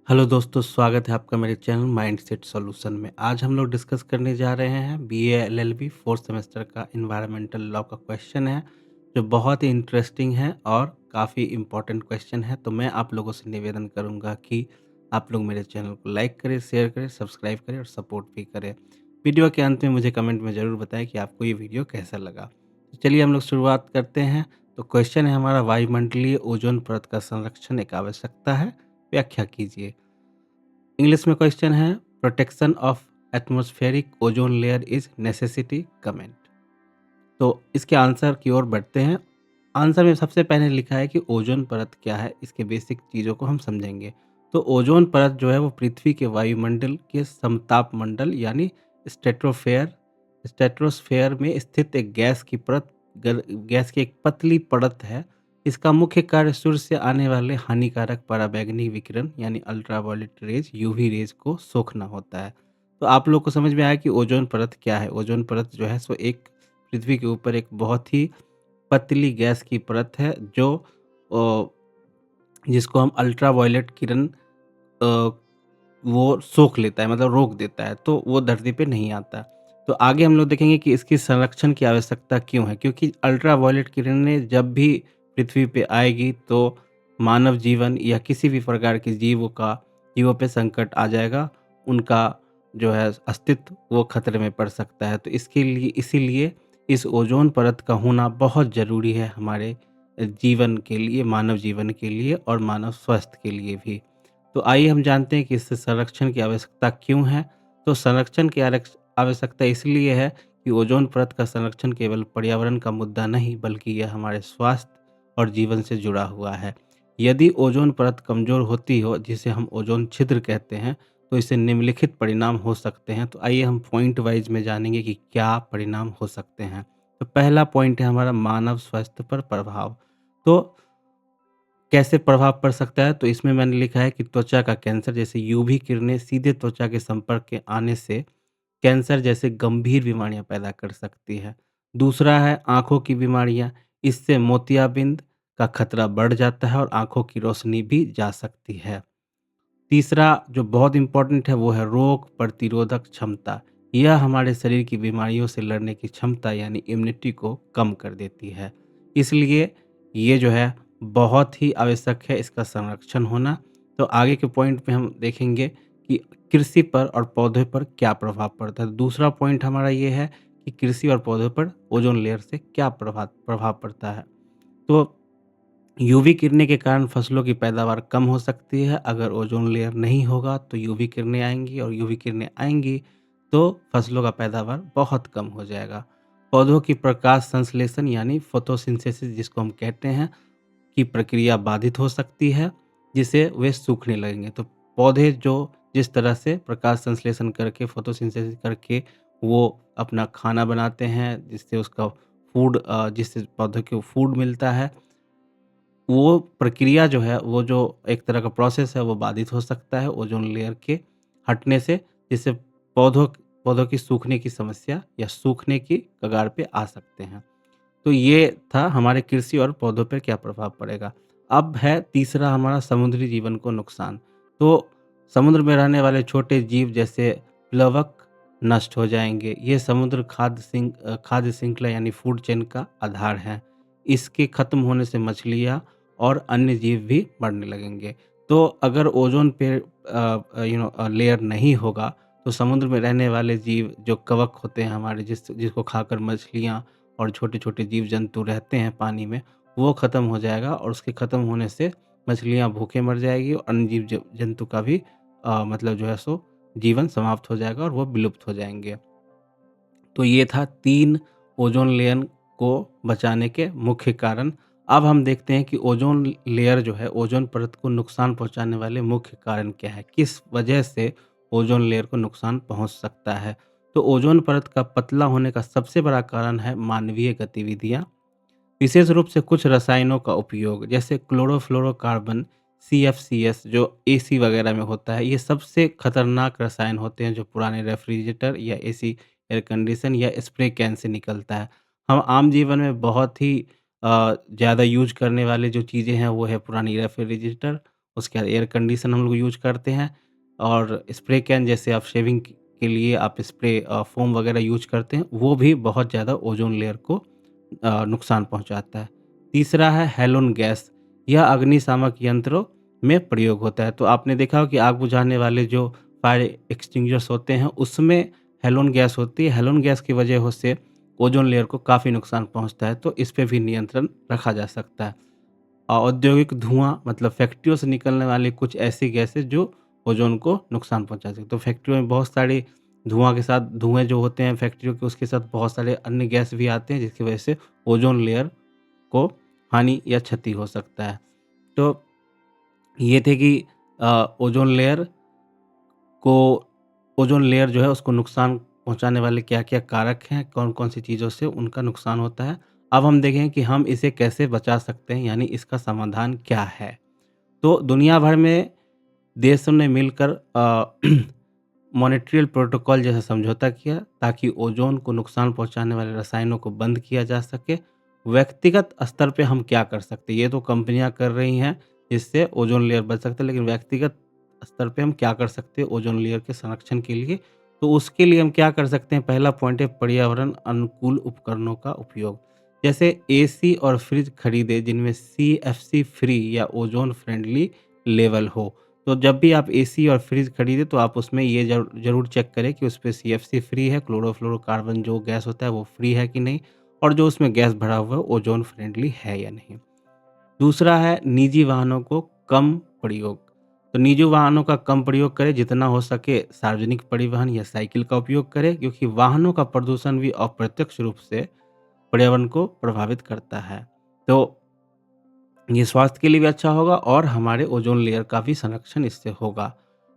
Hello दोस्तों, स्वागत है आपका मेरे चैनल माइंडसेट सॉल्यूशन में। आज हम लोग डिस्कस करने जा रहे हैं बीए एलएलबी 4th सेमेस्टर का एनवायरमेंटल लॉ का क्वेश्चन है, जो बहुत ही इंटरेस्टिंग है और काफ़ी इम्पोर्टेंट क्वेश्चन है। तो मैं आप लोगों से निवेदन करूंगा कि आप लोग मेरे चैनल को लाइक करें, शेयर करें, सब्सक्राइब करें और सपोर्ट भी करें। वीडियो के अंत में मुझे कमेंट में ज़रूर बताएं कि आपको ये वीडियो कैसा लगा। तो चलिए हम लोग शुरुआत करते हैं। तो क्वेश्चन है हमारा, वायुमंडलीय ओजोन परत का संरक्षण एक आवश्यकता है, व्याख्या कीजिए। इंग्लिश में क्वेश्चन है, protection of atmospheric ozone layer is necessity, comment. तो इसके आंसर की ओर बढ़ते हैं। आंसर में सबसे पहले लिखा है कि ओजोन परत क्या है, इसके बेसिक चीज़ों को हम समझेंगे। तो ओजोन परत जो है वो पृथ्वी के वायुमंडल के समताप मंडल यानी स्ट्रेटोफेयर स्ट्रेटोस्फेयर में स्थित एक गैस की परत, गैस की एक पतली परत है। इसका मुख्य कार्य सूर्य से आने वाले हानिकारक पराबैंगनी विकिरण यानी अल्ट्रावायलेट रेज, यूवी रेज को सोखना होता है। तो आप लोग को समझ में आया कि ओजोन परत क्या है। ओजोन परत जो है सो एक पृथ्वी के ऊपर एक बहुत ही पतली गैस की परत है, जो अ, जिसको हम अल्ट्रावायलेट किरण अ, वो सोख लेता है, मतलब रोक देता है, तो वो धरती पे नहीं आता। तो आगे हम लोग देखेंगे कि इसकी संरक्षण की आवश्यकता क्यों है, क्योंकि अल्ट्रावायलेट किरणें जब भी पृथ्वी पे आएगी तो मानव जीवन या किसी भी प्रकार के जीवों पे संकट आ जाएगा। उनका जो है अस्तित्व वो खतरे में पड़ सकता है। तो इसके लिए इसीलिए इस ओजोन परत का होना बहुत ज़रूरी है हमारे जीवन के लिए, मानव जीवन के लिए और मानव स्वास्थ्य के लिए भी। तो आइए हम जानते हैं कि इससे संरक्षण की आवश्यकता क्यों है। तो संरक्षण की आवश्यकता इसलिए है कि ओजोन परत का संरक्षण केवल पर्यावरण का मुद्दा नहीं, बल्कि यह हमारे स्वास्थ्य और जीवन से जुड़ा हुआ है। यदि ओजोन परत कमजोर होती हो, जिसे हम ओजोन छिद्र कहते हैं, तो इससे निम्नलिखित परिणाम हो सकते हैं। तो आइए हम पॉइंट वाइज में जानेंगे कि क्या परिणाम हो सकते हैं। तो पहला पॉइंट है हमारा, मानव स्वास्थ्य पर प्रभाव। तो कैसे प्रभाव पड़ सकता है? तो इसमें मैंने लिखा है कि त्वचा का कैंसर, जैसे यूवी किरणें सीधे त्वचा के संपर्क के आने से कैंसर जैसे गंभीर बीमारियां पैदा कर सकती है। दूसरा है आंखों की बीमारियां। इससे मोतियाबिंद का खतरा बढ़ जाता है और आंखों की रोशनी भी जा सकती है। तीसरा जो बहुत इम्पोर्टेंट है वो है रोग प्रतिरोधक क्षमता। यह हमारे शरीर की बीमारियों से लड़ने की क्षमता यानी इम्यूनिटी को कम कर देती है। इसलिए ये जो है बहुत ही आवश्यक है इसका संरक्षण होना। तो आगे के पॉइंट में हम देखेंगे कि कृषि पर और पौधे पर क्या प्रभाव पड़ता है। दूसरा पॉइंट हमारा ये है कि कृषि और पौधों पर ओजोन लेयर से क्या प्रभाव प्रभाव पड़ता है। तो यूवी किरणें के कारण फसलों की पैदावार कम हो सकती है। अगर ओजोन लेयर नहीं होगा तो यूवी किरणें आएँगी, और यूवी किरणें आएँगी तो फसलों का पैदावार बहुत कम हो जाएगा। पौधों की प्रकाश संश्लेषण यानी फोटोसिंथेसिस जिसको हम कहते हैं, की प्रक्रिया बाधित हो सकती है, जिससे वे सूखने लगेंगे। तो पौधे जो जिस तरह से प्रकाश संश्लेषण करके फोटोसिंथेसिस करके वो अपना खाना बनाते हैं, जिससे उसका जिससे पौधे को फूड मिलता है, वो प्रक्रिया जो है, वो जो एक तरह का प्रोसेस है, वो बाधित हो सकता है ओज़ोन लेयर के हटने से, जिससे पौधों पौधों की सूखने की समस्या या सूखने की कगार पे आ सकते हैं। तो ये था हमारे कृषि और पौधों पे क्या प्रभाव पड़ेगा। अब है तीसरा हमारा, समुद्री जीवन को नुकसान। तो समुद्र में रहने वाले छोटे जीव जैसे प्लवक नष्ट हो जाएँगे। ये समुद्र खाद्य श्रृंखला यानी फूड चेन का आधार है। इसके खत्म होने से मछलियाँ और अन्य जीव भी मरने लगेंगे। तो अगर ओज़ोन पे लेयर नहीं होगा, तो समुद्र में रहने वाले जीव जो कवक होते हैं हमारे, जिसको खाकर मछलियाँ और छोटे-छोटे जीव-जंतु रहते हैं पानी में, वो ख़त्म हो जाएगा, और उसके ख़त्म होने से मछलियाँ भूखे मर जाएगी और अन्य जंतु का भी मतलब जो है सो जीवन समाप्त हो जाएगा और वो विलुप्त हो जाएँगे। तो ये था 3 ओज़ोन लेयर को बचाने के मुख्य कारण। अब हम देखते हैं कि ओज़ोन लेयर जो है, ओज़ोन परत को नुकसान पहुँचाने वाले मुख्य कारण क्या है? किस वजह से ओज़ोन लेयर को नुकसान पहुँच सकता है? तो ओज़ोन परत का पतला होने का सबसे बड़ा कारण है मानवीय गतिविधियाँ। विशेष रूप से कुछ रसायनों का उपयोग, जैसे क्लोरोफ्लोरोकार्बन, सीएफसीएस जो एसी वगैरह में होता है। ये सबसे खतरनाक रसायन होते हैं जो पुराने रेफ्रिजरेटर या एसी, एयर कंडीशन या स्प्रे कैन से निकलता है। हम आम जीवन में बहुत ही ज़्यादा यूज़ करने वाले जो चीज़ें हैं वो है पुरानी रेफ्रिजरेटर उसके बाद एयर कंडीशन हम लोग यूज़ करते हैं और स्प्रे कैन जैसे आप शेविंग के लिए आप स्प्रे फ़ोम वगैरह यूज़ करते हैं, वो भी बहुत ज़्यादा ओज़ोन लेयर को नुकसान पहुँचाता है। तीसरा है हैलोन गैस, यह अग्निशामक यंत्रों में प्रयोग होता है। तो आपने देखा हो कि आग बुझाने वाले जो फायर एक्सटिंग्विशर्स होते हैं, उसमें हैलोन गैस होती है। हैलोन गैस की वजह हो से ओज़ोन लेयर को काफ़ी नुकसान पहुँचता है, तो इस पे भी नियंत्रण रखा जा सकता है। औद्योगिक धुआँ मतलब फैक्ट्रियों से निकलने वाली कुछ ऐसी गैसें जो ओज़ोन को नुकसान पहुँचा सकती है। तो फैक्ट्रियों में बहुत सारी धुआँ के साथ धुएँ जो होते हैं फैक्ट्रियों के, उसके साथ बहुत सारे अन्य गैस भी आते हैं, जिसकी वजह से ओज़ोन लेयर को हानि या क्षति हो सकता है। तो ये थे कि ओज़ोन लेयर को ओज़ोन लेयर जो है उसको नुकसान पहुँचाने वाले क्या-क्या कारक हैं, कौन-कौन सी चीज़ों से उनका नुकसान होता है। अब हम देखें कि हम इसे कैसे बचा सकते हैं, यानी इसका समाधान क्या है? तो दुनिया भर में देशों ने मिलकर मॉन्ट्रियल प्रोटोकॉल जैसा समझौता किया ताकि ओज़ोन को नुकसान पहुँचाने वाले रसायनों को बंद किया जा सके। व्यक्तिगत स्तर पे हम क्या कर सकते हैं? ये तो कंपनियाँ कर रही हैं, जिससे ओज़ोन लेयर बच सकता है, लेकिन व्यक्तिगत स्तर पे हम क्या कर सकते हैं ओज़ोन लेयर के संरक्षण के लिए? तो उसके लिए हम क्या कर सकते हैं? पहला पॉइंट है पर्यावरण अनुकूल उपकरणों का उपयोग। जैसे एसी और फ्रिज खरीदें जिनमें सीएफसी फ्री या ओज़ोन फ्रेंडली लेवल हो। तो जब भी आप एसी और फ्रिज खरीदें तो आप उसमें ये ज़रूर चेक करें कि उसपे सीएफसी फ्री है, क्लोरोफ्लोरोकार्बन जो गैस होता है वो फ्री है कि नहीं, और जो उसमें गैस भरा हुआ है ओज़ोन फ्रेंडली है या नहीं। दूसरा है निजी वाहनों को कम प्रयोग। तो निजी वाहनों का कम प्रयोग करें, जितना हो सके सार्वजनिक परिवहन या साइकिल का उपयोग करें, क्योंकि वाहनों का प्रदूषण भी अप्रत्यक्ष रूप से पर्यावरण को प्रभावित करता है। तो ये स्वास्थ्य के लिए भी अच्छा होगा और हमारे ओजोन लेयर का भी संरक्षण इससे होगा।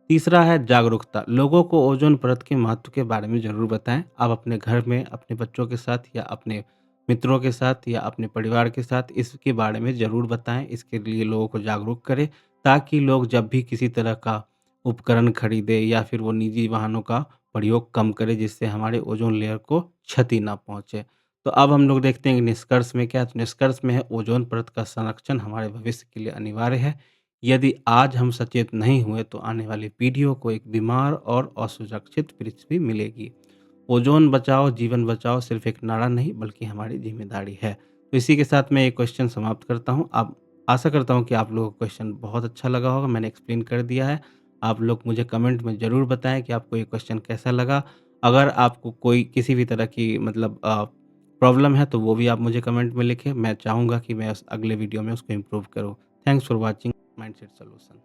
तीसरा है जागरूकता। लोगों को ओजोन परत के महत्व के बारे में ज़रूर बताएँ। आप अपने घर में अपने बच्चों के साथ या अपने मित्रों के साथ या अपने परिवार के साथ इसके बारे में ज़रूर बताएँ। इसके लिए लोगों को जागरूक करें ताकि लोग जब भी किसी तरह का उपकरण खरीदें या फिर वो निजी वाहनों का प्रयोग कम करें, जिससे हमारे ओजोन लेयर को क्षति ना पहुँचे। तो अब हम लोग देखते हैं कि निष्कर्ष में क्या है, तो निष्कर्ष में है ओजोन परत का संरक्षण हमारे भविष्य के लिए अनिवार्य है। यदि आज हम सचेत नहीं हुए तो आने वाली पीढ़ियों को एक बीमार और असुरक्षित पृथ्वी मिलेगी। ओजोन बचाओ जीवन बचाओ सिर्फ एक नारा नहीं बल्कि हमारी जिम्मेदारी है। तो इसी के साथ मैं ये क्वेश्चन समाप्त करता हूँ। आप आशा करता हूँ कि आप लोगों को क्वेश्चन बहुत अच्छा लगा होगा, मैंने एक्सप्लेन कर दिया है। आप लोग मुझे कमेंट में ज़रूर बताएँ कि आपको ये क्वेश्चन कैसा लगा। अगर आपको कोई किसी भी तरह की मतलब प्रॉब्लम है तो वो भी आप मुझे कमेंट में लिखें। मैं चाहूँगा कि मैं उस अगले वीडियो में उसको इम्प्रूव करूँ। Thanks for watching mindset solution.